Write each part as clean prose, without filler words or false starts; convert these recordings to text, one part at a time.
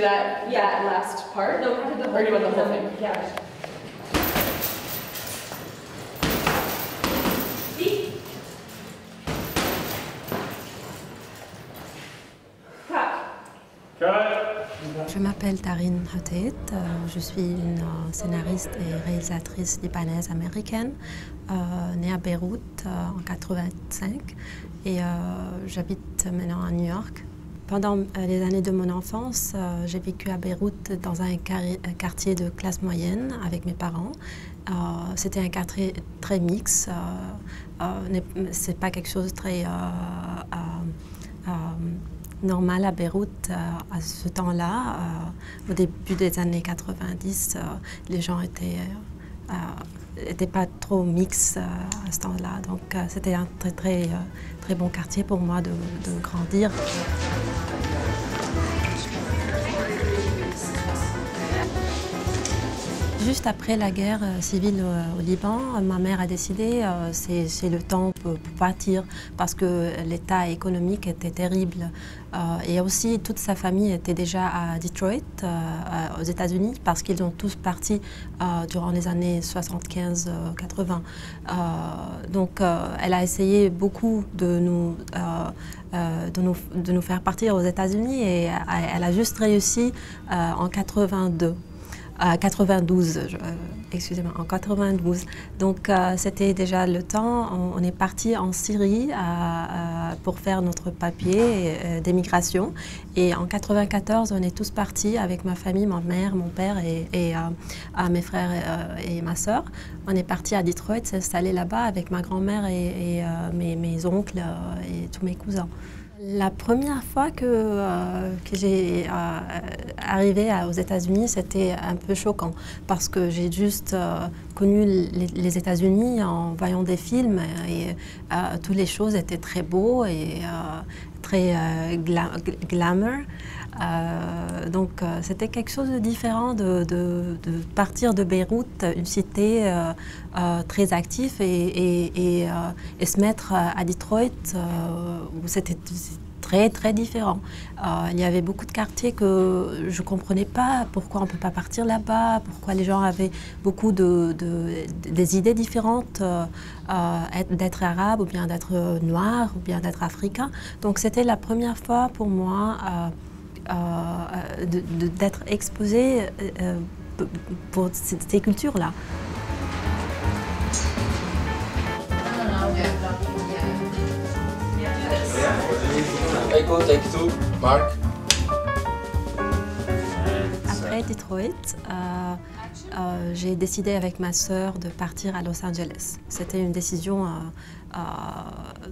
that last part? No, we did the whole thing. Or do you want the whole thing? Yeah. Je m'appelle Tarine Hatet, je suis une scénariste et réalisatrice libanaise-américaine, née à Beyrouth en 1985 et j'habite maintenant à New York. Pendant les années de mon enfance, j'ai vécu à Beyrouth dans un quartier de classe moyenne avec mes parents. C'était un quartier très mixte, c'est pas quelque chose de très normal à Beyrouth à ce temps-là. Au début des années 90, les gens étaient pas trop mix à ce temps-là. Donc c'était un très bon quartier pour moi de grandir. Juste après la guerre civile au Liban, ma mère a décidé c'est le temps pour partir parce que l'état économique était terrible. Et aussi, toute sa famille était déjà à Detroit, aux États-Unis, parce qu'ils ont tous parti durant les années 75-80. Donc, elle a essayé beaucoup de nous faire partir aux États-Unis et elle a juste réussi en 92, excusez-moi, en 92. Donc c'était déjà le temps, on est parti en Syrie pour faire notre papier d'émigration. Et en 94, on est tous partis avec ma famille, ma mère, mon père et mes frères et ma sœur. On est partis à Detroit, s'installer là-bas avec ma grand-mère et mes oncles et tous mes cousins. La première fois que j'ai arrivé aux États-Unis, c'était un peu choquant parce que j'ai juste connu les États-Unis en voyant des films et toutes les choses étaient très beaux et très glamour. Donc c'était quelque chose de différent de partir de Beyrouth, une cité très active, et se mettre à Detroit où c'était très différent. Il y avait beaucoup de quartiers que je ne comprenais pas pourquoi on ne peut pas partir là-bas, pourquoi les gens avaient beaucoup des idées différentes d'être arabe ou bien d'être noir ou bien d'être africain. Donc c'était la première fois pour moi d'être exposée pour ces cultures-là. Après Detroit, j'ai décidé avec ma sœur de partir à Los Angeles. C'était une décision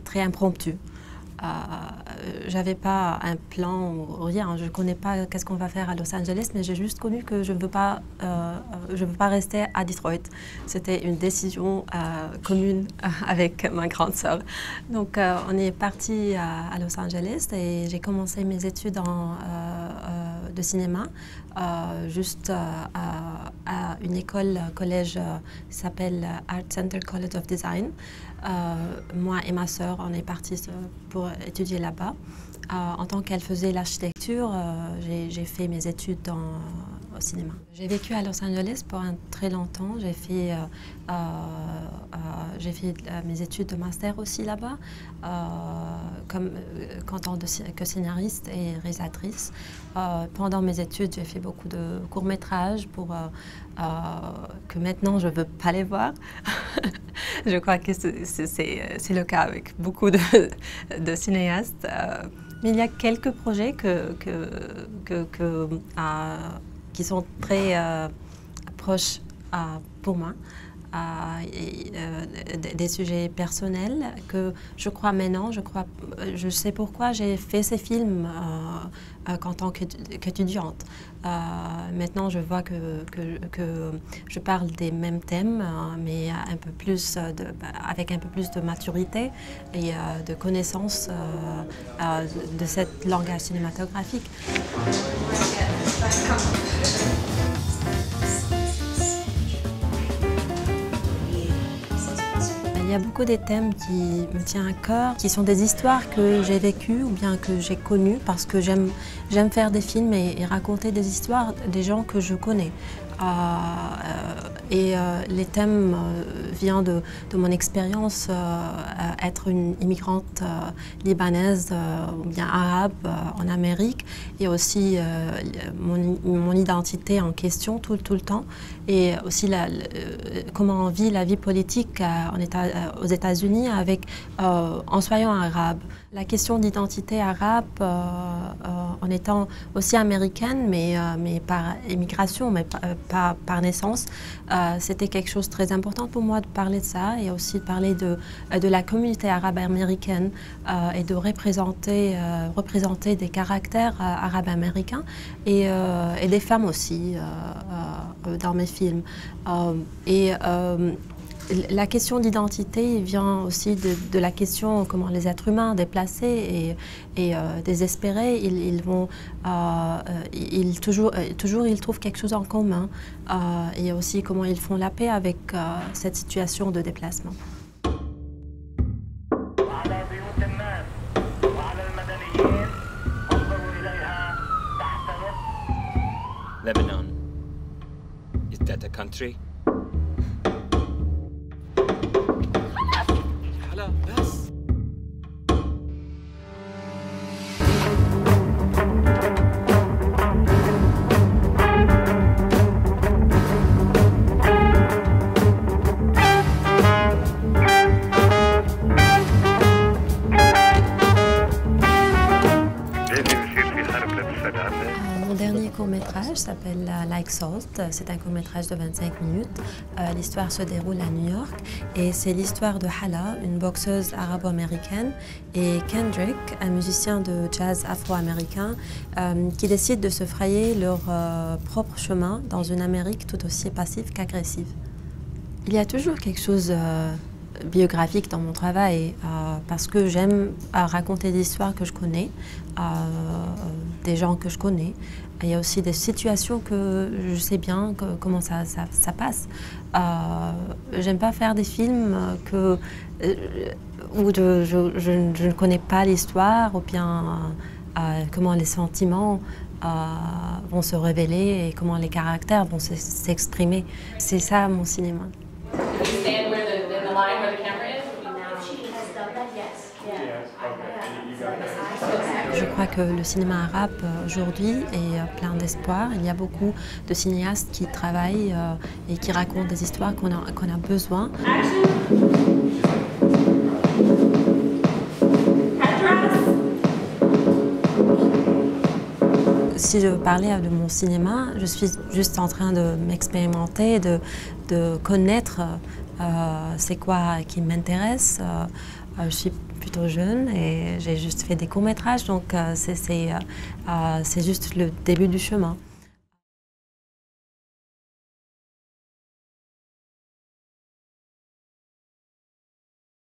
très impromptue. J'avais pas un plan ou rien, je ne connais pas qu'est-ce qu'on va faire à Los Angeles, mais j'ai juste connu que je ne veux pas rester à Detroit. C'était une décision commune avec ma grande sœur. Donc on est parti à Los Angeles et j'ai commencé mes études de cinéma juste à une collège qui s'appelle Art Center College of Design. Moi et ma sœur, on est partis pour étudier là-bas. En tant qu'elle faisait l'architecture, j'ai fait mes études au cinéma. J'ai vécu à Los Angeles pour très longtemps. J'ai fait mes études de master aussi là-bas, en tant que scénariste et réalisatrice. Pendant mes études, j'ai fait beaucoup de courts-métrages que maintenant je ne veux pas les voir. Je crois que c'est le cas avec beaucoup de cinéastes. Mais il y a quelques projets qui sont très proches pour moi. Des sujets personnels que je crois maintenant, je sais pourquoi j'ai fait ces films en tant qu'étudiante. Maintenant, je vois que je parle des mêmes thèmes, mais avec un peu plus de maturité et de connaissance de cette langage cinématographique. Il y a beaucoup de thèmes qui me tiennent à cœur, qui sont des histoires que j'ai vécues ou bien que j'ai connues parce que j'aime faire des films et raconter des histoires des gens que je connais. Les thèmes viennent de mon expérience être une immigrante libanaise ou bien arabe en Amérique et aussi mon identité en question tout le temps et aussi comment on vit la vie politique aux États-Unis en soyant arabe. La question d'identité arabe en étant aussi américaine mais par immigration, mais pas par naissance, c'était quelque chose de très important pour moi de parler de ça et aussi de parler de la communauté arabe américaine et de représenter des caractères arabes américains et des femmes aussi dans mes films. La question d'identité vient aussi de la question comment les êtres humains déplacés et désespérés, ils trouvent quelque chose en commun et aussi comment ils font la paix avec cette situation de déplacement. Lebanon, is that a country? Mon dernier court-métrage s'appelle Like Salt. C'est un court-métrage de 25 minutes. L'histoire se déroule à New York et c'est l'histoire de Hala, une boxeuse arabo-américaine, et Kendrick, un musicien de jazz afro-américain, qui décident de se frayer leur propre chemin dans une Amérique tout aussi passive qu'agressive. Il y a toujours quelque chose biographique dans mon travail parce que j'aime raconter des histoires que je connais, des gens que je connais. Il y a aussi des situations que je sais bien comment ça passe. J'aime pas faire des films où je ne connais pas l'histoire ou bien comment les sentiments vont se révéler et comment les caractères vont s'exprimer. C'est ça mon cinéma. Je crois que le cinéma arabe aujourd'hui est plein d'espoir. Il y a beaucoup de cinéastes qui travaillent et qui racontent des histoires qu'on a besoin. Si je parlais de mon cinéma, je suis juste en train de m'expérimenter, de connaître c'est quoi qui m'intéresse. Je suis plutôt jeune et j'ai juste fait des courts-métrages, donc c'est juste le début du chemin.